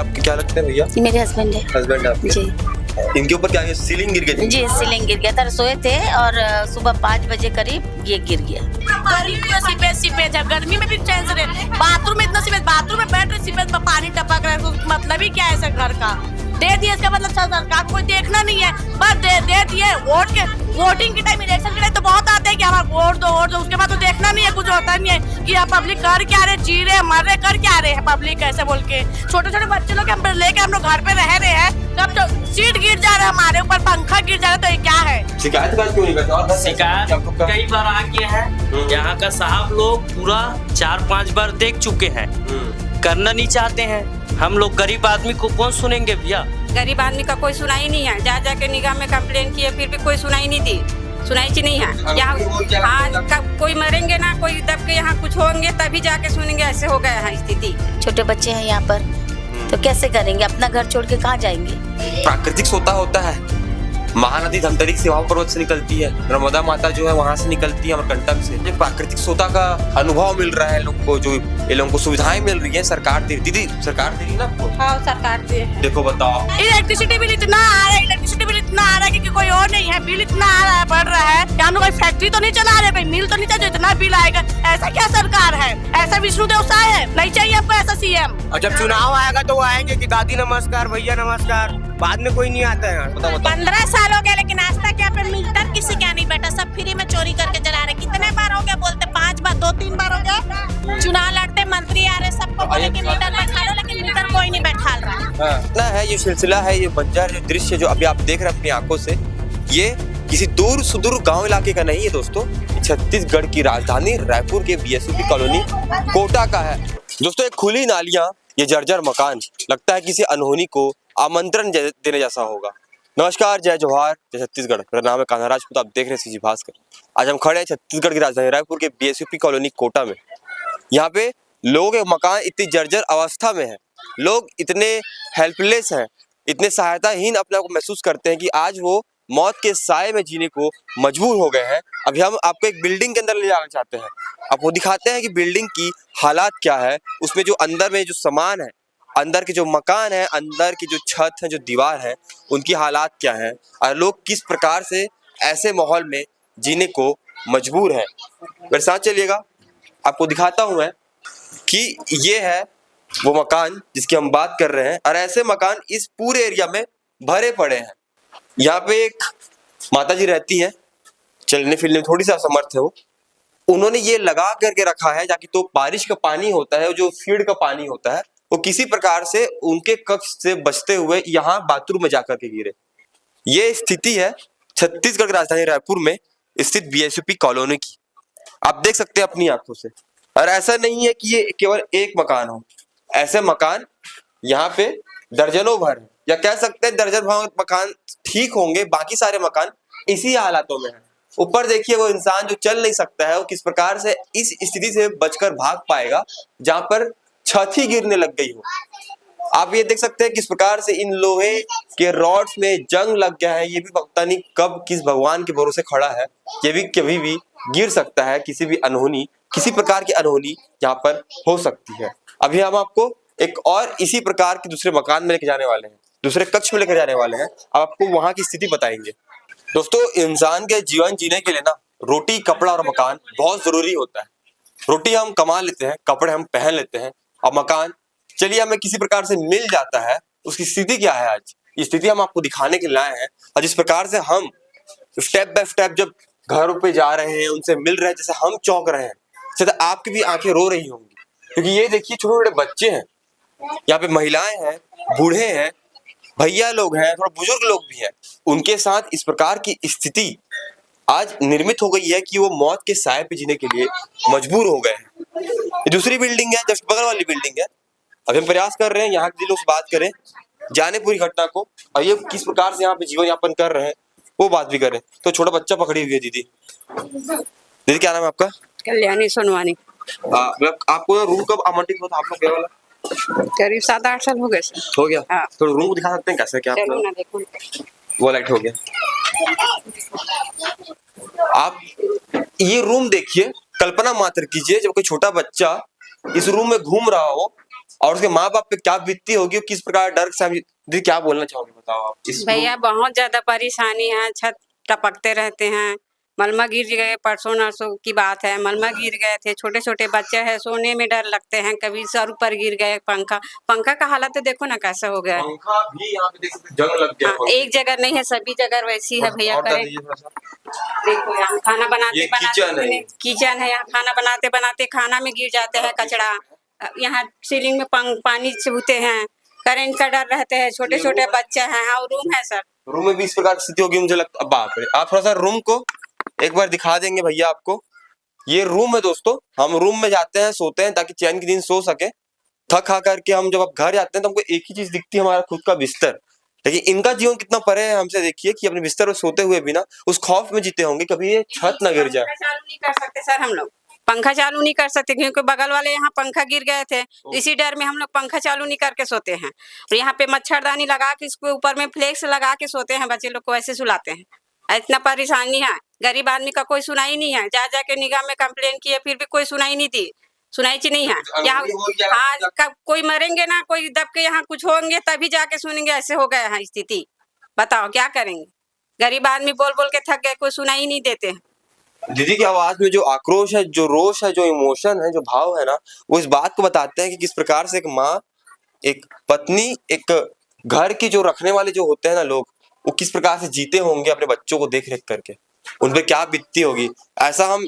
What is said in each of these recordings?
आपके क्या लगते हैं भैया? मेरे हस्बैंड है हस्बैंड आपके? जी इनके ऊपर क्या है, सीलिंग गिर गई? जी, सीलिंग गिर गया था। सोए थे और सुबह 5 बजे करीब ये गिर गया। सीपेज है, गर्मी में भी चैन से रहे। बाथरूम में इतना सीपेज, बाथरूम में बैठ रहे सीपेज में पानी टपक रहा है, तो मतलब ही क्या है ऐसे घर का? दे दिए, इसका मतलब सरकार को कोई देखना नहीं है, बस दे दिए। वोटिंग के टाइम, इलेक्शन के टाइम तो बहुत आते हैं कि हमारा वोट दो, उसके बाद तो देखना नहीं है, कुछ होता नहीं है कि आप पब्लिक कर क्या रहे, जी रहे, मर रहे, कर क्या रहे हैं पब्लिक ऐसे बोल के। छोटे छोटे बच्चे लोग हम लेके हम लोग घर पे रह रहे हैं, तब तो सीट गिर जा रहा है हमारे ऊपर, पंखा गिर जा रहा है, तो ये क्या है? शिकायत क्यों नहीं करते? और शिकायत कई बार आ गया है, यहाँ का साहब लोग पूरा 4-5 बार देख चुके हैं, करना नहीं चाहते हैं। हम लोग गरीब आदमी को कौन सुनेंगे भैया? गरीब आदमी का कोई सुनाई नहीं है। जा जाके निगम में कंप्लेन किए, फिर भी कोई सुनाई नहीं दी, सुनाई नहीं है। यहाँ कोई मरेंगे ना, कोई दब के यहाँ कुछ होंगे तभी जाके सुनेंगे, ऐसे हो गया है स्थिति। छोटे बच्चे हैं यहाँ पर, तो कैसे करेंगे? अपना घर छोड़ के कहाँ जाएंगे? प्राकृतिक सोता होता है, महानदी धमतरी सिवाव पर्वत से निकलती है, नर्मदा माता जो है वहां से निकलती है अमरकंटक से। ये प्राकृतिक सोता का अनुभव मिल रहा है लोग को, जो ये लोगों को सुविधाएं मिल रही है, सरकार दे दीदी, सरकार दे रही ना आपको? हाँ, सरकार दे। देखो बताओ, इलेक्ट्रिसिटी बिल इतना आ रहा है, इलेक्ट्रिसिटी बिल इतना आ रहा है कि कोई और नहीं है, बिल इतना आ रहा है, बढ़ रहा है। क्या कोई फैक्ट्री तो नहीं चला रहे भाई, मिल तो नहीं चाहिए, इतना बिल आएगा? ऐसा क्या सरकार है? ऐसा विष्णु देव सा है? नहीं चाहिए हमको ऐसा सीएम। और जब चुनाव आएगा तो वो आएंगे कि दादी नमस्कार, भैया नमस्कार, बाद में कोई नहीं आता है यार। 15 साल हो गए, लेकिन आज तक यहाँ पे मीटर किसी क्या नहीं बैठा, सब फ्री में चोरी करके जला रहे। कितने बार हो गया बोलते? 5 बार, 2-3 बार हो गया। चुनाव लड़ते, मंत्री आ रहे, सबको बोले कि मीटर बैठा लो, लेकिन मीटर कोई नहीं बैठा रहा। इतना है ये सिलसिला है, ये बंजर जो दृश्य जो अभी आप देख रहे हैं अपनी आंखों से, ये किसी दूर सुदूर गांव इलाके का नहीं है दोस्तों, छत्तीसगढ़ की राजधानी रायपुर के बीएसपी कॉलोनी कोटा का है दोस्तों। एक खुली नालियां, ये जर्जर मकान, लगता है किसी अनहोनी को आमंत्रण देने जैसा होगा। नमस्कार, जय जोहार, जय छत्तीसगढ़। मेरा नाम है कान्हा राजपूत, आप देख रहे हैं सीजी भास्कर। आज हम खड़े हैं छत्तीसगढ़ की राजधानी रायपुर के बीएसपी कॉलोनी कोटा में। यहाँ पे लोगों के मकान इतनी जर्जर अवस्था में है, लोग इतने हेल्पलेस हैं, इतने सहायताहीन अपने आप को महसूस करते हैं कि आज वो मौत के साए में जीने को मजबूर हो गए हैं। अभी हम आपको एक बिल्डिंग के अंदर ले जाना चाहते हैं, आपको दिखाते हैं कि बिल्डिंग की हालात क्या है, उसमें जो अंदर में जो सामान है, अंदर के जो मकान है, अंदर की जो छत है, जो दीवार है, उनकी हालात क्या है और लोग किस प्रकार से ऐसे माहौल में जीने को मजबूर हैं। मेरे साथ चलिएगा, आपको दिखाता हूं मैं कि ये है वो मकान जिसकी हम बात कर रहे हैं। और ऐसे मकान इस पूरे एरिया में भरे पड़े हैं। यहाँ पे एक माता जी रहती हैं, चलने फिरने में थोड़ी सा असमर्थ है वो, उन्होंने ये लगा करके रखा है ताकि तो बारिश का पानी होता है, जो फील्ड का पानी होता है, वो किसी प्रकार से उनके कक्ष से बचते हुए यहाँ बाथरूम में जाकर के गिरे। ये स्थिति है छत्तीसगढ़ की राजधानी रायपुर में स्थित बीएसपी कॉलोनी की, आप देख सकते हैं अपनी आंखों से। और ऐसा नहीं है कि ये केवल एक मकान हो, ऐसे मकान यहाँ पे दर्जनों भर है, या कह सकते हैं दर्जन भर मकान ठीक होंगे, बाकी सारे मकान इसी हालातों में है। ऊपर देखिए वो इंसान जो चल नहीं सकता है, वो किस प्रकार से इस स्थिति से बचकर भाग पाएगा जहां पर छत ही गिरने लग गई हो। आप ये देख सकते हैं किस प्रकार से इन लोहे के रॉड्स में जंग लग गया है। ये भी पता नहीं कब किस भगवान के भरोसे खड़ा है, ये भी कभी भी गिर सकता है। किसी भी अनहोनी, किसी प्रकार की अनहोनी यहाँ पर हो सकती है। अभी हम आपको एक और इसी प्रकार के दूसरे मकान में लेके जाने वाले हैं, दूसरे कक्ष में लेकर जाने वाले हैं, अब आपको वहां की स्थिति बताएंगे। दोस्तों, इंसान के जीवन जीने के लिए ना रोटी, कपड़ा और मकान बहुत जरूरी होता है। रोटी हम कमा लेते हैं, कपड़े हम पहन लेते हैं, और मकान चलिए हमें किसी प्रकार से मिल जाता है। उसकी स्थिति क्या है आज, ये स्थिति हम आपको दिखाने के लिए लाए हैं। और जिस प्रकार से हम स्टेप बाय स्टेप जब घरों पे जा रहे हैं, उनसे मिल रहे हैं, जैसे हम चौंक रहे हैं, शायद आपकी भी आंखें रो रही होंगी, क्योंकि ये देखिए छोटे छोटे बच्चे हैं, यहाँ पे महिलाएं हैं, बूढ़े हैं, भैया लोग हैं, थोड़ा बुजुर्ग लोग भी हैं। उनके साथ इस प्रकार की स्थिति आज निर्मित हो गई है कि वो मौत के साए पे जीने के लिए मजबूर हो गए हैं। ये दूसरी बिल्डिंग है, जस्ट बगल वाली बिल्डिंग है। अभी हम प्रयास कर रहे हैं यहाँ के लोग से बात करें, जाने पूरी घटना को, और ये किस प्रकार से यहाँ पे जीवन यापन कर रहे हैं वो बात भी करें। तो छोटा बच्चा पकड़ी हुई है दीदी। दीदी क्या नाम है आपका? कल्याणी सोनवानी। आपको रूम कब आवंटित हुआ था आप लोग वाला? करीब 7-8 साल हो गए सर। हो गया? हाँ। तो रूम को दिखा सकते हैं कैसे क्या? चलो ना देखो। वो लाइट हो गया। आप ये रूम देखिए, कल्पना मात्र कीजिए जब कोई छोटा बच्चा इस रूम में घूम रहा हो, और उसके माँ बाप पे क्या बीतती होगी और किस प्रकार डर से दीदी क्या बोलना चाहोगे बताओ आप इस भैया बहुत ज्यादा परेशानी है, छत टपकते रहते हैं, मलमा गिर गए, परसों नरसों की बात है, मलमा गिर गए थे, छोटे छोटे बच्चे हैं, सोने में डर लगते हैं, कभी सर ऊपर गिर गए, पंखा का हालत तो देखो ना कैसा हो गया है। पंखा भी यहाँ पे देख सकते जंग लग गया हाँ, एक जगह नहीं है, सभी जगह वैसी है भैया। और करे दीजिए थोड़ा सा। देखो यहाँ खाना बनाते ये किचन है। बनाते किचन है, यहाँ खाना बनाते बनाते खाना में गिर जाते हैं कचरा, यहाँ सीलिंग में पानी छूते हैं, करंट का डर रहते हैं, छोटे छोटे बच्चे हैं। हाँ रूम है सर, रूम में भी इस प्रकार की स्थिति होगी मुझे लगता है। बाप रे, आप थोड़ा सा रूम को एक बार दिखा देंगे भैया आपको। ये रूम है दोस्तों, हम रूम में जाते हैं सोते हैं ताकि चैन की नींद सो सके। थक खा करके हम जब घर जाते हैं तो हमको एक ही चीज दिखती है, हमारा खुद का बिस्तर। लेकिन इनका जीवन कितना परे है हमसे, देखिए कि अपने बिस्तर में सोते हुए भी ना उस खौफ में जीते होंगे कभी ये छत न गिर जाए। पंखा चालू नहीं कर सकते सर, हम लोग पंखा चालू नहीं कर सकते क्योंकि बगल वाले यहाँ पंखा गिर गए थे, इसी डर में हम लोग पंखा चालू नहीं करके सोते हैं। और यहाँ पे मच्छरदानी लगा के इसके ऊपर में फ्लेक्स लगा के सोते हैं, बच्चे लोग को ऐसे सुलाते हैं। इतना परेशानी है, गरीब आदमी का कोई सुनाई नहीं है, जा जाके निगम में कंप्लेन किए फिर भी कोई सुनाई नहीं दी, सुनाई नहीं है। यहाँ हाँ कोई मरेंगे ना, कोई दब के यहाँ कुछ होंगे तभी जाके सुनेंगे, ऐसे हो गया है स्थिति। बताओ क्या करेंगे, गरीब आदमी बोल बोल के थक गए, कोई सुनाई नहीं देते हैं। दीदी की आवाज में जो आक्रोश है, जो रोष है, जो इमोशन है, जो भाव है ना, वो इस बात को बताते हैं कि किस प्रकार से एक माँ, एक पत्नी, एक घर की जो रखने वाले जो होते हैं ना लोग, वो किस प्रकार से जीते होंगे अपने बच्चों को देख रेख करके, उन पर क्या बीतती होगी। ऐसा हम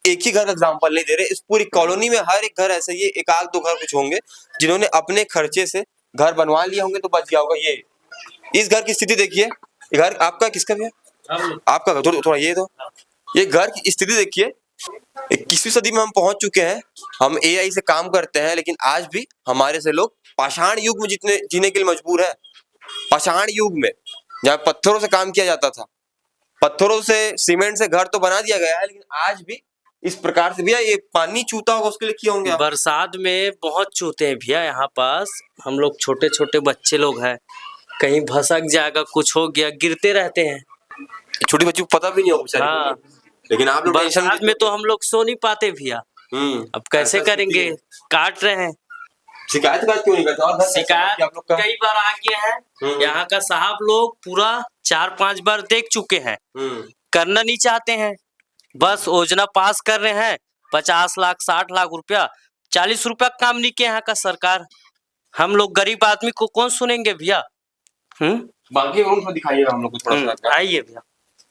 एक ही घर का एग्जाम्पल नहीं दे रहे, इस पूरी कॉलोनी में हर एक घर ऐसे ही, एक आध दो घर कुछ होंगे जिन्होंने अपने खर्चे से घर बनवा लिए होंगे तो बच गया होगा। ये इस घर की स्थिति देखिए, घर आपका किसका भी है, आपका घर, थोड़ा ये तो ये घर की स्थिति देखिए। 21वीं सदी में हम पहुंच चुके हैं, हम एआई से काम करते हैं, लेकिन आज भी हमारे से लोग पाषाण युग में जीने के लिए मजबूर है। पाषाण युग में जहाँ पत्थरों से काम किया जाता था, पत्थरों से सीमेंट से घर तो बना दिया गया है, लेकिन आज भी इस प्रकार से भैया ये पानी चूता होगा उसके लिए किया होंगे आप? बरसात में बहुत चूते हैं भैया यहाँ पास, हम लोग छोटे छोटे बच्चे लोग हैं, कहीं भसक जाएगा, कुछ हो गया, गिरते रहते हैं। छोटी बच्ची को पता भी नहीं होगा। हाँ, लेकिन आप लोग बरसात में तो हम लोग सो नहीं पाते भैया। अब कैसे करेंगे, काट रहे हैं। शिकायत क्यों नहीं करते? और शिकायत आप लोग का कई बार आ गया है, यहाँ का साहब लोग पूरा 4-5 बार देख चुके हैं, करना नहीं चाहते हैं, बस योजना पास कर रहे हैं। 50 लाख 60 लाख रुपया, 40 रुपया काम नहीं किया यहाँ का सरकार। हम लोग गरीब आदमी को कौन सुनेंगे भैया? बाकी रूम को दिखाइएगा हम लोग को थोड़ा सा। आइए भैया,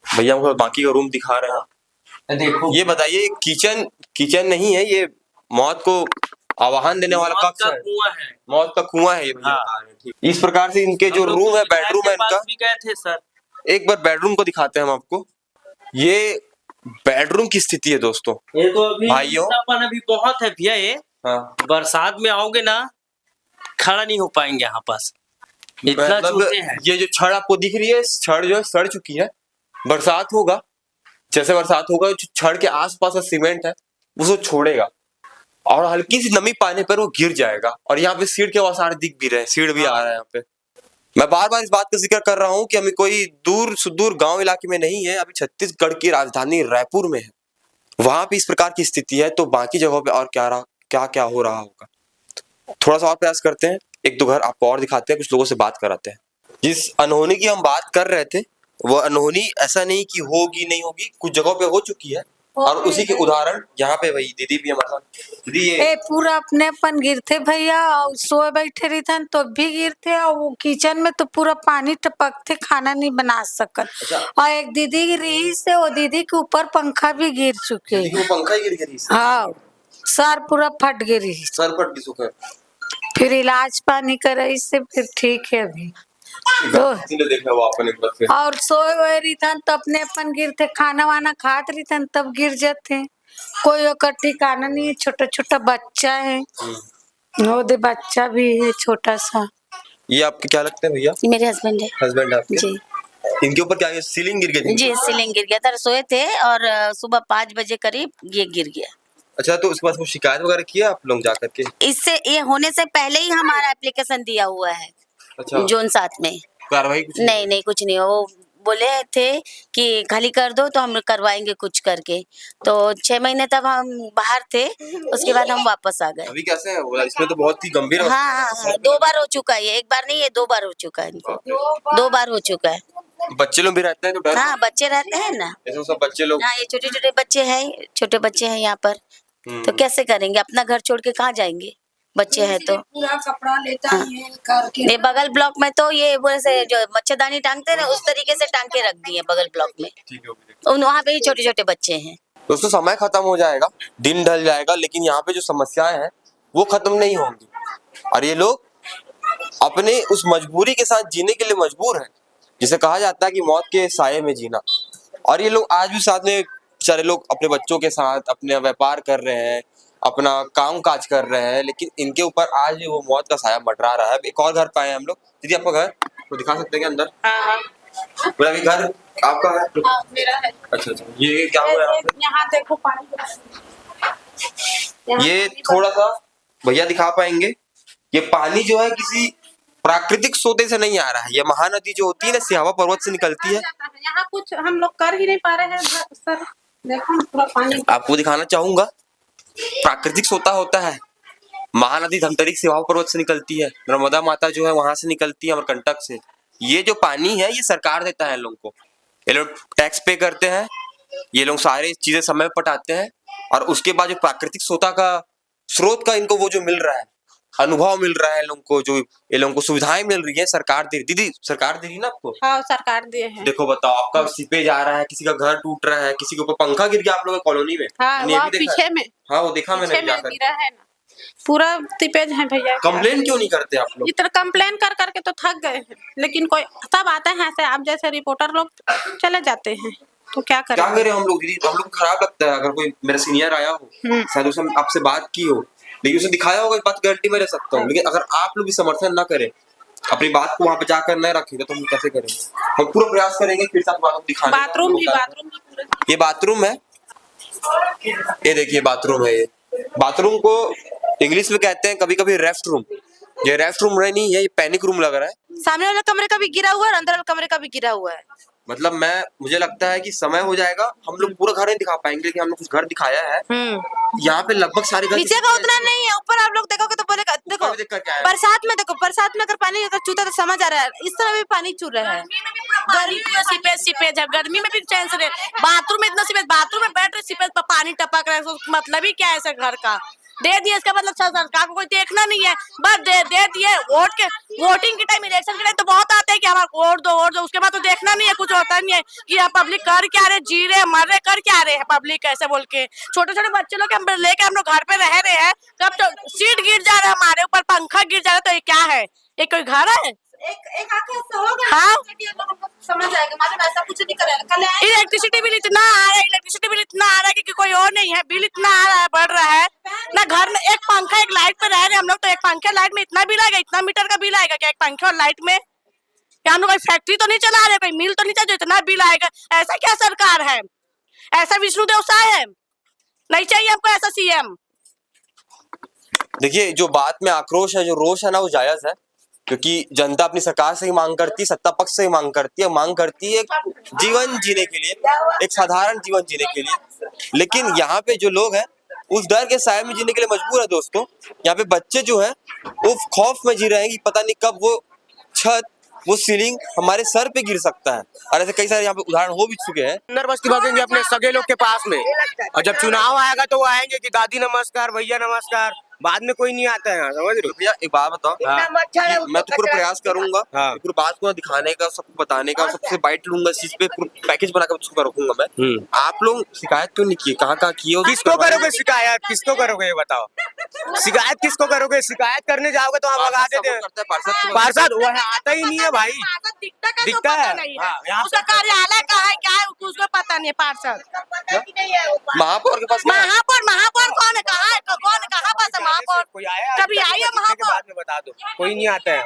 भैया हमको बाकी का रूम दिखा रहे हैं। देखो ये बताइए, किचन नहीं है, ये मौत को आवाहन देने वाला कक्ष है, मौत का कुआं है ये भैया। हाँ। इस प्रकार से इनके जो रूम है, बेडरूम है इनका, भी गए थे सर। एक बार बेडरूम को दिखाते हैं हम आपको। ये बेडरूम की स्थिति है दोस्तों। ये तो अभी भाइयों अभी बहुत है भैया, ये बरसात में आओगे ना खड़ा नहीं हो पाएंगे यहाँ पास, इतना चूते हैं। ये जो छड़ आपको दिख रही है, छड़ जो है सड़ चुकी है। बरसात होगा, जैसे बरसात होगा छड़ के आसपास का सीमेंट है उसको छोड़ेगा और हल्की सी नमी पाने पर वो गिर जाएगा। और यहाँ पे सीढ़ के आसार दिख भी रहे हैं, सीढ़ भी आ रहा है यहाँ पे। मैं बार बार इस बात का जिक्र कर रहा हूँ कि हमें कोई दूर सुदूर गांव इलाके में नहीं है, अभी छत्तीसगढ़ की राजधानी रायपुर में है, वहां पे इस प्रकार की स्थिति है, तो बाकी जगहों पे और क्या हो रहा होगा। थोड़ा सा और प्रयास करते हैं, एक दो घर आपको और दिखाते हैं, कुछ लोगों से बात कराते हैं। जिस अनहोनी की हम बात कर रहे थे, वो अनहोनी ऐसा नहीं कि होगी नहीं होगी, कुछ जगहों पे हो चुकी है, और उसी के उदाहरण यहाँ पे वही दीदी भी हमारे साथ। दीदी ये पूरा अपनेपन गिरते भैया, और सोए बैठे रही था तो भी गिरते, और वो किचन में तो पूरा पानी टपकते, खाना नहीं बना सकन। और एक दीदी रही से, वो दीदी के ऊपर पंखा भी गिर चुके, पंखा ही गिर गई। हाँ, सर पूरा फट गिरी, सर फट गई सुख है। फिर इलाज पानी कराई से फिर ठीक है अभी। देखा वो आपने एक बार फिर। और सोए हुए रही था तो अपने अपन गिरते, खाना वाना खाते रही था तब गिर जाते। कोई ओकर ठिकाना नहीं है, छोटा छोटा बच्चा है, वो दे बच्चा भी है छोटा सा। ये आपके क्या लगते हैं भैया? मेरे हस्बैंड है। हस्बैंड आपके? जी। इनके ऊपर क्या सीलिंग गिर गई? जी, सीलिंग गिर गया था, सोए थे और सुबह 5 बजे करीब ये गिर गया। अच्छा, तो उसके बाद वो शिकायत वगैरह किया आप लोग जाकर के? इससे ये होने से पहले ही हमारा एप्लीकेशन दिया हुआ है। अच्छा, जोन 7 में कार्रवाई कुछ नहीं कुछ नहीं, वो बोले थे कि खाली कर दो तो हम करवाएंगे कुछ करके। तो 6 महीने तक हम बाहर थे, उसके बाद हम वापस आ गए। अभी कैसे है वो? इसमें तो बहुत ही गंभीर हाँ हाँ हाँ, 2 बार हो चुका है ये, 1 बार नहीं, ये 2 बार हो चुका है इनको, 2 बार हो चुका है। बच्चे लोग भी रहते हैं तो डर। हाँ, बच्चे रहते हैं ना। ऐसे सब बच्चे लोग। हाँ, ये छोटे छोटे बच्चे हैं, छोटे बच्चे हैं यहाँ पर, तो कैसे करेंगे? अपना घर छोड़ के कहाँ जाएंगे? बच्चे हैं तो पूरा कपड़ा लेता हाँ। है करके। ये बगल ब्लॉक में तो ये वैसे जो मच्छरदानी टांगते हैं ना, उस तरीके से टांग के रख दिए बगल ब्लॉक में। ठीक है। वहाँ पे ही छोटे छोटे बच्चे हैं। दोस्तों समय खत्म हो जाएगा, दिन ढल जाएगा, लेकिन यहाँ पे जो समस्याएं हैं वो खत्म नहीं होंगी और ये लोग अपने उस मजबूरी के साथ जीने के लिए मजबूर हैं, जिसे कहा जाता है कि मौत के साये में जीना। और ये लोग आज भी साथ में बेचारे लोग अपने बच्चों के साथ अपने व्यापार कर रहे हैं, अपना काम काज कर रहे हैं, लेकिन इनके ऊपर आज भी वो मौत का साया मंडरा रहा है। एक और घर पाए हम लोग। दीदी आपका घर तो दिखा सकते हैं क्या अंदर? पूरा भी घर आपका है? मेरा है। अच्छा अच्छा, ये क्या हुआ यहाँ पे? यहाँ देखो पानी। ये थोड़ा सा भैया दिखा पाएंगे? ये पानी जो है किसी प्राकृतिक सोते से नहीं आ रहा है, ये महानदी जो होती है ना, सिहावा पर्वत से निकलती है। यहाँ कुछ हम लोग कर ही नहीं पा रहे हैं सर, देखो पूरा पानी। आपको दिखाना चाहूंगा, प्राकृतिक सोता होता है। महानदी धमतरी सिहावा पर्वत से निकलती है, नर्मदा माता जो है वहां से निकलती है, अमरकंटक से। ये जो पानी है ये सरकार देता है लोगों को, ये लोग टैक्स पे करते हैं, ये लोग सारे चीजें समय पर पटाते हैं, और उसके बाद जो प्राकृतिक सोता का स्रोत का इनको वो जो मिल रहा है, अनुभव मिल रहा है लोगों को, जो ये लोगों को सुविधाएं मिल रही है, सरकार दे रही। दीदी सरकार दे रही ना आपको? हाँ, सरकार दिए हैं। देखो बताओ, आपका सीपेज आ रहा है, किसी का घर टूट रहा है, किसी के ऊपर पंखा गिर गया आप लोगों की कॉलोनी में। हाँ, मैंने ये वहाँ भी देखा पीछे है। में। हाँ वो देखा मैंने पीछे में जाकर। गिरा है ना, पूरा तिपेज है भैया। कंप्लेन क्यों नहीं करते आप लोग? इतना कंप्लेन कर करके तो थक गए हैं, लेकिन कोई सब आते हैं ऐसे आप जैसे रिपोर्टर लोग चले जाते हैं, तो क्या करें? क्या करें हम लोग दीदी? हम लोग को खराब लगता है अगर कोई मेरा सीनियर आया हो, शायद उसने आपसे बात की हो, लेकिन उसे दिखाया होगा, इस बात गारंटी में रह सकता हूँ, लेकिन अगर आप लोग भी समर्थन ना करें, अपनी बात को वहाँ पे जाकर न रखेंगे, तो हम कैसे करेंगे? हम पूरा प्रयास करेंगे फिर से आपको दिखाने का। बाथरूम भी पूरा। ये बाथरूम है, ये देखिए बाथरूम है। ये बाथरूम को इंग्लिश में कहते हैं कभी कभी रेस्ट रूम। ये रेस्ट रूम नहीं है, ये पैनिक रूम लग रहा है। सामने वाले कमरे का भी गिरा हुआ है और अंदर वाले कमरे का भी गिरा हुआ है। मतलब मुझे लगता है कि समय हो जाएगा, हम लोग पूरा घर नहीं दिखा पाएंगे, कि हम लोग कुछ घर दिखाया है। यहाँ पे लगभग सारे घर नीचे का उतना नहीं है, ऊपर आप लोग देखोगे तो बोलेगा, देखो देखकर क्या है? बरसात में देखो, बरसात में अगर पानी अगर चूता तो समझ आ रहा है, इस तरह भी पानी चू रहा है। गर्मी में सीपेज सीपेज है, गर्मी में भी चैन से बाथरूम में इतना सीपेज, बाथरूम में बैठ रहे सीपेज पर पानी टपक रहा है, तो मतलब ही क्या है ऐसे घर का? दे दिए, इसका मतलब सरकार को कोई देखना नहीं है, बस दे दिए। वोटिंग के टाइम, इलेक्शन के टाइम तो बहुत आते हैं कि हमारा वोट दो, उसके बाद तो देखना नहीं है, कुछ होता नहीं है कि यहाँ पब्लिक कर क्या रहे, जी रहे, मर रहे, कर क्या रहे हैं पब्लिक, ऐसे बोल के। छोटे छोटे बच्चे लोग हम लेके हम लोग घर पे रह रहे हैं, कब तो सीट गिर जा रहा है हमारे ऊपर, पंखा गिर जा रहा है, तो ये क्या है? ये कोई घर है? एक आंखें से होगा, हाँ, समझ आएगा, मालूम ऐसा कुछ नहीं करेगा। कल इलेक्ट्रिसिटी बिल इतना आ रहा है, इलेक्ट्रिसिटी बिल इतना आ रहा है कि कोई और नहीं है, बिल इतना आ रहा है, बढ़ रहा है ना। घर में एक पंखा एक लाइट पे रह रहे हैं हम लोग, तो एक पंखे लाइट में इतना बिल आएगा, इतना मीटर का बिल आएगा क्या एक पंखे और लाइट में? क्या हम लोग कोई फैक्ट्री तो नहीं चला रहे, कोई मिल तो नहीं चल जो इतना बिल आएगा? ऐसा क्या सरकार है? ऐसा विष्णुदेव साय है? नहीं चाहिए हमको ऐसा सीएम। देखिए, जो बात में आक्रोश है, जो रोष है ना, वो जायज है, क्योंकि जनता अपनी सरकार से ही मांग करती है, सत्ता पक्ष से ही मांग करती है एक जीवन जीने के लिए, एक साधारण जीवन जीने के लिए। लेकिन यहाँ पे जो लोग हैं उस डर के साए में जीने के लिए मजबूर है। दोस्तों, यहाँ पे बच्चे जो हैं वो खौफ में जी रहे हैं कि पता नहीं कब वो छत, वो सीलिंग हमारे सर पे गिर सकता है, और ऐसे कई सारे यहाँ पे उदाहरण हो भी चुके हैं। अंदर बस्ती भागेंगे अपने सगे लोग के पास में, और जब चुनाव आएगा तो वो आएंगे कि दादी नमस्कार, भैया नमस्कार, बाद में कोई नहीं आता है यहाँ, समझ रहे हो? भैया एक बात बताओ, मैं तो पूरा प्रयास करूंगा हाँ। पूरी बात को दिखाने का, सबको बताने का, सबसे बाइट लूंगा इस चीज पे, पूरा पैकेज बनाकर उसको रखूंगा मैं। आप लोग शिकायत क्यों नहीं किए? कहाँ किए? किसको करोगे शिकायत? किसको करोगे ये बताओ? शिकायत किसको करोगे? शिकायत करने जाओगे तो आप भगा देते हैं। पार्षद वो आता ही नहीं है भाई, दिखता है उसका कार्यालय कहाँ है, क्या है उसको पता नहीं है। पार्षद महापौर के पास महापौर कौन है, कहाँ है, कौन है, कहाँ पास है महापौर? कोई आया कभी आई है महापौर? बाद में बता दो, कोई नहीं आता है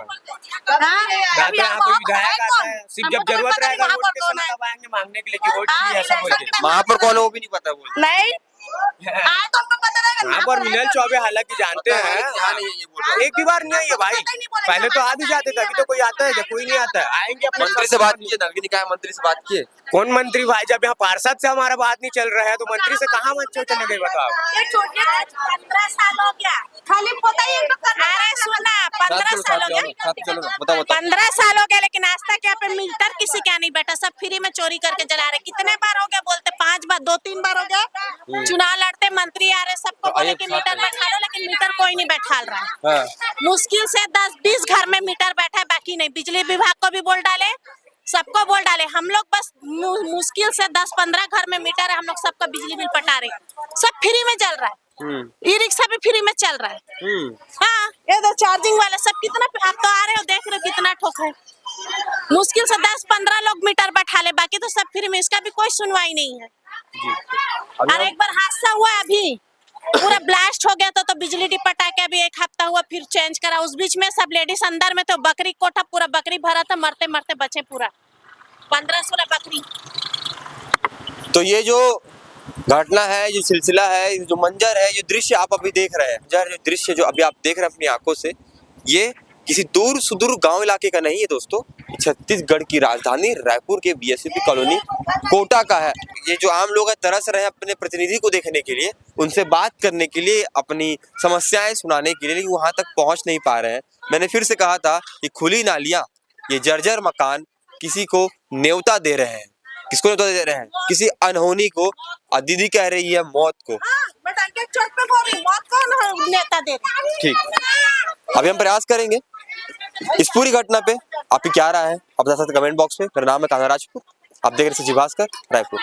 कभी यहाँ कोई विधायक आता है, सिर्फ जब हमको जरूरत पता नहीं रहेगा वोट महापौर के कौन समय है। तब आएंगे मांगने के लिए कि वोट चाहिए, ऐसा बोल के। महापौर कौन है वो भी नहीं पता बोल। नहीं, आए तो हमको पता रहेगा यहाँ पर मिनल चौबे हालांकि जानते हैं, एक भी बार नहीं आई है भाई। पहले तो आ भी जाते थे, अभी तो कोई आता है क्या? कोई नहीं आता है। आएंगे अपने मंत्री से बात किए, नगरीय निकाय मंत्री से बात किए? कौन मंत्री भाई? जब यहाँ पार्षद से हमारा बात नहीं चल रहा है तो मंत्री से कहाँ मंच चले गए बताओ? ये छोटे 15 साल हो गया, खाली पता ही अरे सुना 15 साल हो गया, बताओ 15 साल हो गया, लेकिन आज तक यहाँ पे मीटर किसी का नहीं बैठा, सब फ्री में चोरी करके जला रहे। कितने बार हो गया बोलते, 5 बार, 2-3 बार हो गया। चुनाव लड़ते मंत्री आ रहे, सबको बोले कि मीटर बैठा लो, लेकिन मीटर कोई नहीं बैठा रहा है। मुश्किल से 10-20 घर में मीटर बैठा है, बाकी नहीं। बिजली विभाग को भी बोल डाले, सबको बोल डाले, हम लोग बस मुश्किल से 10-15 घर में मीटर है, हम लोग सबका बिजली बिल पटा रहे, सब फ्री में चल रहा है। ई रिक्शा भी फ्री में चल रहा है। हाँ, ये तो चार्जिंग वाला सब कितना, आप तो आ रहे हो देख रहे हो कितना ठोक है। मुश्किल से 10-15 लोग मीटर बैठा ले, बाकी तो सब फ्री में, इसका भी कोई सुनवाई नहीं है। और एक बार हादसा हुआ अभी, पूरा ब्लास्ट हो गया तो बिजली पटा के अभी 1 हफ्ता हुआ, फिर चेंज करा। उस बीच में सब लेडीज अंदर में, तो बकरी कोठा पूरा बकरी भरा था, मरते मरते बचे पूरा 15-16 बकरी। तो ये जो घटना है, जो सिलसिला है, जो मंजर है, जो दृश्य आप अभी देख रहे हैं, जो दृश्य जो अभी आप देख रहे हैं अपनी आंखों से, ये किसी दूर सुदूर गांव इलाके का नहीं है दोस्तों। छत्तीसगढ़ की राजधानी रायपुर के बीएसपी कॉलोनी कोटा का है। ये जो आम लोग तरस रहे हैं अपने प्रतिनिधि को देखने के लिए, उनसे बात करने के लिए, अपनी समस्याएं सुनाने के लिए, लेकिन वहां तक पहुंच नहीं पा रहे हैं। मैंने फिर से कहा था, ये खुली नालियां, ये जर्जर मकान किसी को न्योता दे रहे हैं। किसको न्योता दे रहे हैं? किसी अनहोनी को। और दीदी कह रही है मौत को। ठीक, अभी हम प्रयास करेंगे इस पूरी घटना पे आपकी क्या राय है, आप बता सकते कमेंट बॉक्स में। मेरा नाम है कान्हा राजपूत, आप देख रहे हैं सची भास्कर रायपुर।